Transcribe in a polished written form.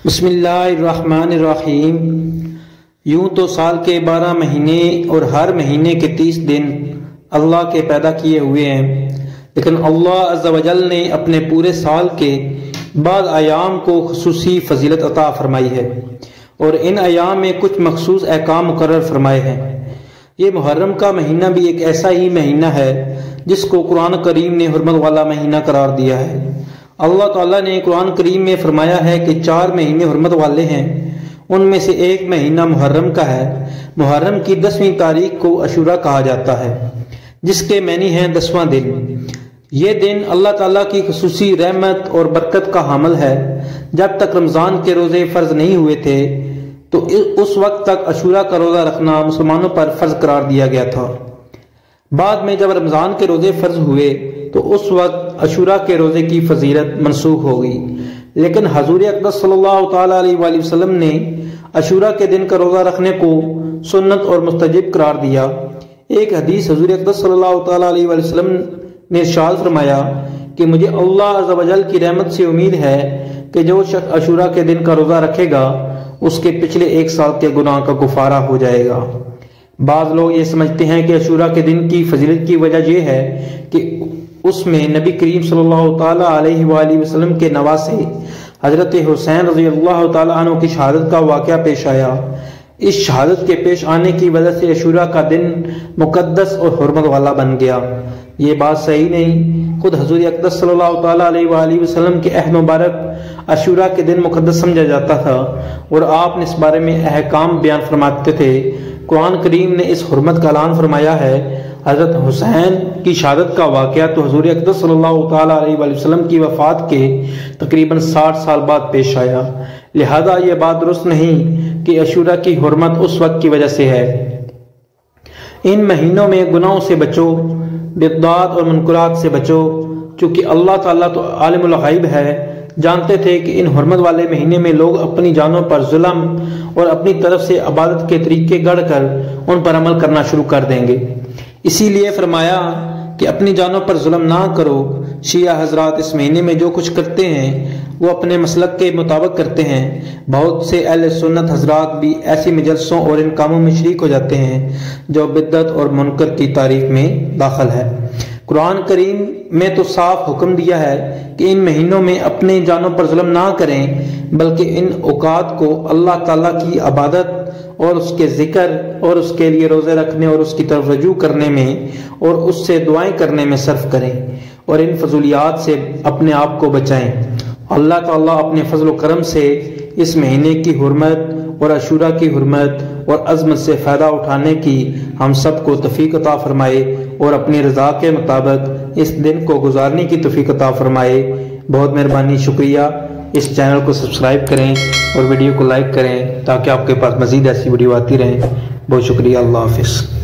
بسم اللہ الرحمن الرحیم۔ یوں تو سال کے 12 مہینے اور ہر مہینے کے 30 دن اللہ کے پیدا کیے ہوئے ہیں، لیکن اللہ عز و جل نے اپنے پورے سال کے بعض ایام کو خصوصی فضیلت عطا فرمائی ہے اور ان ایام میں کچھ مخصوص احکام مقرر فرمائے ہیں۔ یہ محرم کا مہینہ بھی ایک ایسا ہی مہینہ ہے جس کو قرآن کریم نے حرمت والا مہینہ قرار دیا ہے۔ اللہ تعالیٰ نے قرآن کریم میں فرمایا ہے کہ 4 مہینے حرمت والے ہیں، ان میں سے ایک مہینہ محرم کا ہے۔ محرم کی 10ویں تاریخ کو عاشوراء کہا جاتا ہے، جس کے معنی ہیں 10واں دن۔ یہ دن اللہ تعالیٰ کی خصوصی رحمت اور برکت کا حامل ہے۔ جب تک رمضان کے روزے فرض نہیں ہوئے تھے تو اس وقت تک عاشوراء کا روزہ رکھنا مسلمانوں پر فرض قرار دیا گیا تھا۔ بعد میں جب رمضان کے روزے فرض ہوئے تو اس وقت عاشوراء کے روزے کی فضیلت منسوخ ہو گئی، لیکن حضور اقدس صلی اللہ تعالیٰ علیہ وآلہ وسلم نے عاشوراء کے دن کا روزہ رکھنے کو سنت اور مستحب قرار دیا۔ ایک حدیث حضور اقدس صلی اللہ تعالیٰ علیہ وآلہ وسلم نے ارشاد فرمایا کہ مجھے اللہ عز و جل کی رحمت سے امید ہے کہ جو شخص عاشوراء کے دن کا روزہ رکھے گا اس کے پچھلے 1 سال کے گناہ کا کفارہ ہو جائے گا۔ بعض لوگ یہ سمجھتے ہیں کہ عاشوراء کے دن کی فضیلت کی وجہ یہ ہے کہ اس میں نبی کریم صلی اللہ تعالیٰ علیہ وآلہ وسلم کے نواسے حضرت حسین رضی اللہ تعالیٰ عنہ کی شہادت کا واقعہ پیش آیا۔ اس شہادت کے پیش آنے کی وجہ سے عاشوراء کا دن مقدس اور حرمت والا بن گیا۔ یہ بات صحیح نہیں۔ خود حضور اقدس صلی اللہ تعالیٰ علیہ وآلہ وسلم کے عہد مبارک عاشوراء کے دن مقدس سمجھا جاتا تھا اور آپ نے اس بارے میں احکام بیان فرماتے تھے۔ قرآن کریم نے اس حرمت کا اعلان فرمایا ہے۔ حضرت حسین کی شہادت کا واقعہ تو حضور اقدس صلی اللہ تعالیٰ علیہ وآلہ وسلم کی وفات کے تقریباً 60 سال بعد پیش آیا، لہذا یہ بات درست نہیں کہ عاشوراء کی حرمت اس وقت کی وجہ سے ہے۔ ان مہینوں میں گناہوں سے بچو، بدعات اور منکرات سے بچو، چونکہ اللہ تعالیٰ تو عالم الغیب ہے، جانتے تھے کہ ان حرمت والے مہینے میں لوگ اپنی جانوں پر ظلم اور اپنی طرف سے عبادت کے طریقے گڑھ کر ان پر عمل کرنا شروع کر دیں گے۔ اسی لیے فرمایا کہ اپنی جانوں پر ظلم نہ کرو۔ شیعہ حضرات اس مہینے میں جو کچھ کرتے ہیں وہ اپنے مسلک کے مطابق کرتے ہیں۔ بہت سے اہل سنت حضرات بھی ایسی مجلسوں اور ان کاموں میں شریک ہو جاتے ہیں جو بدعت اور منکر کی تاریخ میں داخل ہے۔ قرآن کریم میں تو صاف حکم دیا ہے کہ ان مہینوں میں اپنے جانوں پر ظلم نہ کریں، بلکہ ان اوقات کو اللہ تعالیٰ کی عبادت اور اس کے ذکر اور اس کے لیے روزے رکھنے اور اس کی طرف رجوع کرنے میں اور اس سے دعائیں کرنے میں صرف کریں اور ان فضولیات سے اپنے آپ کو بچائیں۔ اللہ تعالیٰ اپنے فضل و کرم سے اس مہینے کی حرمت اور عاشوراء کی حرمت اور عظمت سے فائدہ اٹھانے کی ہم سب کو توفیق عطا فرمائے اور اپنی رضا کے مطابق اس دن کو گزارنے کی توفیق عطا فرمائے۔ بہت مہربانی، شکریہ۔ اس چینل کو سبسکرائب کریں اور ویڈیو کو لائک کریں تاکہ آپ کے پاس مزید ایسی ویڈیو آتی رہیں۔ بہت شکریہ۔ اللہ حافظ۔